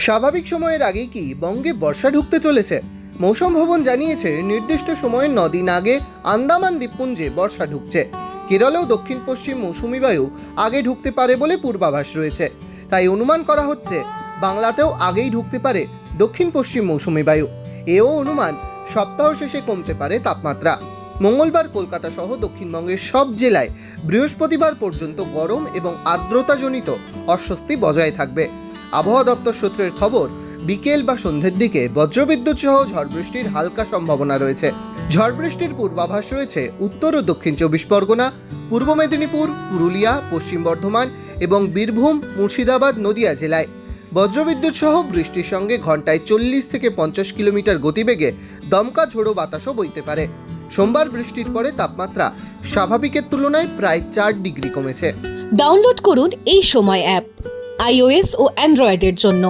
স্বাভাবিক সময়ের আগেই কি বঙ্গে বর্ষা ঢুকতে চলেছে? মৌসুম ভবন জানিয়েছে নির্দিষ্ট সময়ের 9 দিন আগে আন্দামান দ্বীপপুঞ্জে বর্ষা ঢুকছে। কেরলেও দক্ষিণ পশ্চিম মৌসুমী বায়ু আগে ঢুকতে পারে বলে পূর্বাভাস রয়েছে। তাই অনুমান করা হচ্ছে বাংলাতেও আগেই ঢুকতে পারে দক্ষিণ পশ্চিম মৌসুমী বায়ু। এও অনুমান সপ্তাহ শেষে কমতে পারে তাপমাত্রা। মঙ্গলবার কলকাতা সহ দক্ষিণবঙ্গের সব জেলায় বৃহস্পতিবার পর্যন্ত গরম এবং আর্দ্রতাজনিত অস্বস্তি বজায় থাকবে। আবহাওয়া দপ্তর সূত্রের খবর, বিকেল বা সন্ধ্যের দিকে বজ্রবিদ্যুৎ সহ ঝড় বৃষ্টির হালকা সম্ভাবনা রয়েছে। ঝড় বৃষ্টির পূর্বাভাস রয়েছে উত্তর ও দক্ষিণ 24 পরগনা, পূর্ব মেদিনীপুর, পুরুলিয়া, পশ্চিম বর্ধমান এবং বীরভূম, মুর্শিদাবাদ, নদিয়া জেলায়। বজ্রবিদ্যুৎ সহ বৃষ্টির সঙ্গে ঘন্টায় 40 থেকে 50 কিলোমিটার গতিবেগে দমকা ঝোড়ো বাতাসও বইতে পারে। সোমবার বৃষ্টির পরে তাপমাত্রা স্বাভাবিকের তুলনায় প্রায় 4 ডিগ্রি কমেছে। ডাউনলোড করুন এই সময় অ্যাপ iOS ও অ্যান্ড্রয়েডের জন্য।